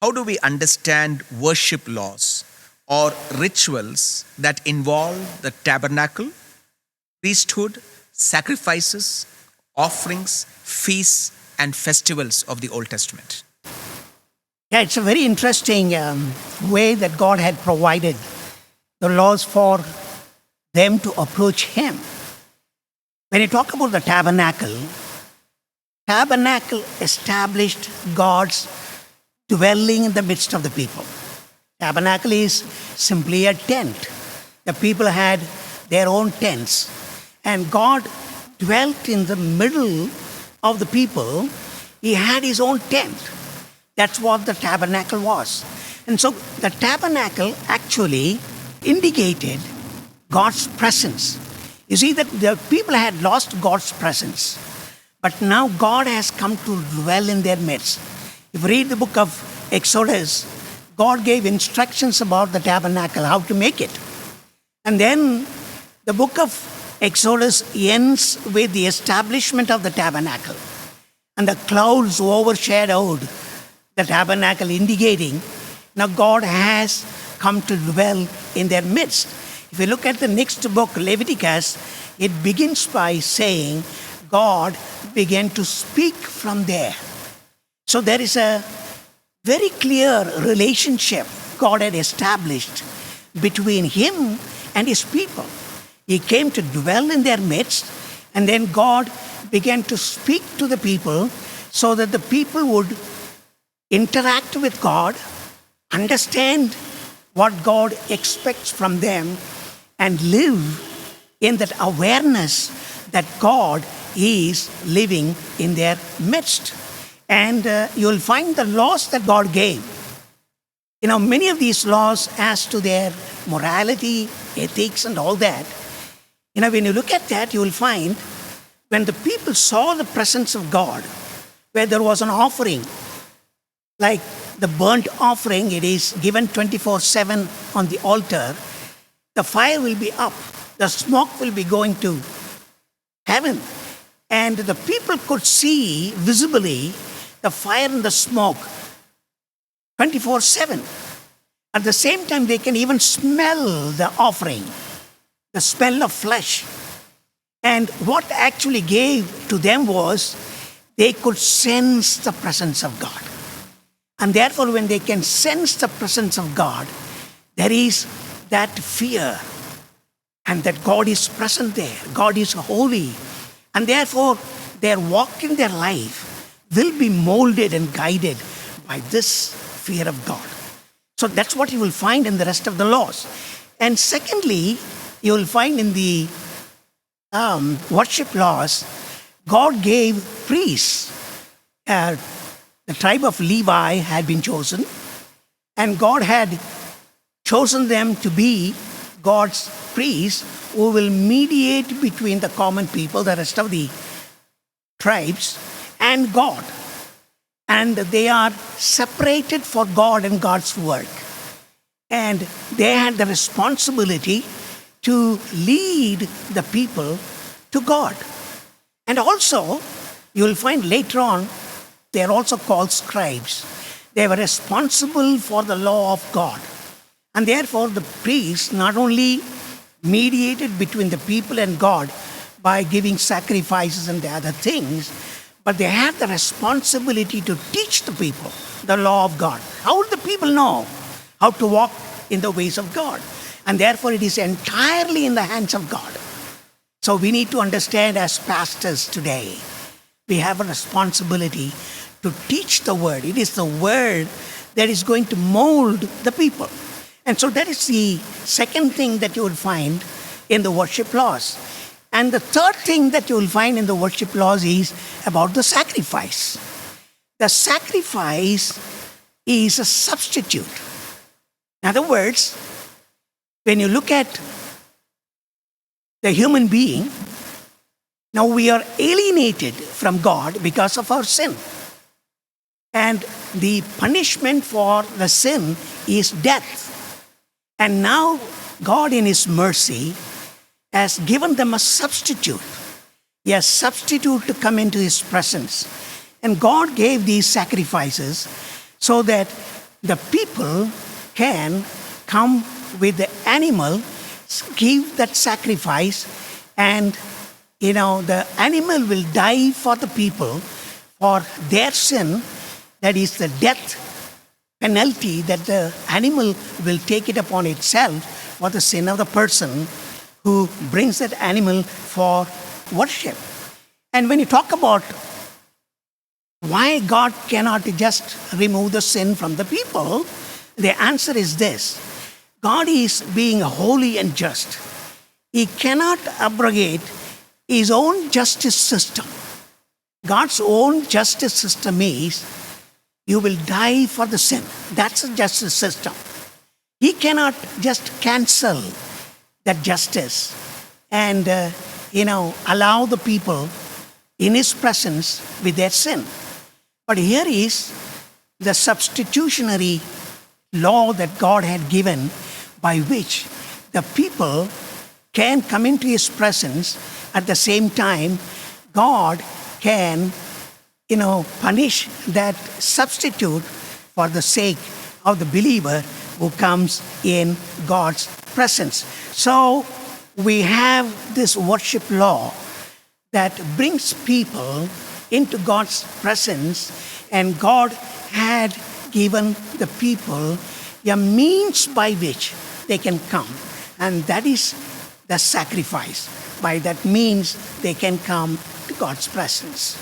How do we understand worship laws or rituals that involve the tabernacle, priesthood, sacrifices, offerings, feasts, and festivals of the Old Testament? Yeah, it's a very interesting way that God had provided the laws for them to approach Him. When you talk about the tabernacle established God's dwelling in the midst of the people. Tabernacle is simply a tent. The people had their own tents, and God dwelt in the middle of the people. He had His own tent. That's what the tabernacle was. And so the tabernacle actually indicated God's presence. You see that the people had lost God's presence, but now God has come to dwell in their midst. If you read the book of Exodus, God gave instructions about the tabernacle, how to make it. And then the book of Exodus ends with the establishment of the tabernacle. And the clouds overshadowed the tabernacle, indicating now God has come to dwell in their midst. If you look at the next book, Leviticus, it begins by saying God began to speak from there. So there is a very clear relationship God had established between Him and His people. He came to dwell in their midst, and then God began to speak to the people so that the people would interact with God, understand what God expects from them, and live in that awareness that God is living in their midst. And you'll find the laws that God gave. Many of these laws as to their morality, ethics, and all that. When you look at that, you will find when the people saw the presence of God, where there was an offering, like the burnt offering, it is given 24/7 on the altar, the fire will be up, the smoke will be going to heaven. And the people could see visibly the fire and the smoke 24/7. At the same time, they can even smell the offering, the smell of flesh. And what actually gave to them was they could sense the presence of God. And therefore, when they can sense the presence of God, there is that fear and that God is present there. God is holy. And therefore, their walk in their life will be molded and guided by this fear of God. So that's what you will find in the rest of the laws. And secondly, you will find in the worship laws, God gave priests. The tribe of Levi had been chosen, and God had chosen them to be God's priests who will mediate between the common people, the rest of the tribes, and God. And they are separated for God and God's work. And they had the responsibility to lead the people to God. And also, you will find later on, they are also called scribes. They were responsible for the law of God. And therefore, the priests not only mediated between the people and God by giving sacrifices and the other things, but they had the responsibility to teach the people the law of God. How would the people know how to walk in the ways of God? And therefore, it is entirely in the hands of God. So we need to understand as pastors today, we have a responsibility to teach the word. It is the word that is going to mold the people. And so that is the second thing that you will find in the worship laws. And the third thing that you will find in the worship laws is about the sacrifice. The sacrifice is a substitute. In other words, when you look at the human being, now we are alienated from God because of our sin. And the punishment for the sin is death. And now God in His mercy has given them a substitute. He has substitute to come into His presence. And God gave these sacrifices so that the people can come with the animal, give that sacrifice, and the animal will die for the people for their sin. That is the death penalty that the animal will take it upon itself for the sin of the person who brings that animal for worship. And when you talk about why God cannot just remove the sin from the people, the answer is this: God is being holy and just. He cannot abrogate his own justice system. God's own justice system is you will die for the sin. That's a justice system. He cannot just cancel that justice and allow the people in his presence with their sin. But here is the substitutionary law that God had given, by which the people can come into his presence. At the same time, God can punish that substitute for the sake of the believer who comes in God's presence. So we have this worship law that brings people into God's presence, and God had given the people a means by which they can come, and that is the sacrifice. By that means, they can come to God's presence.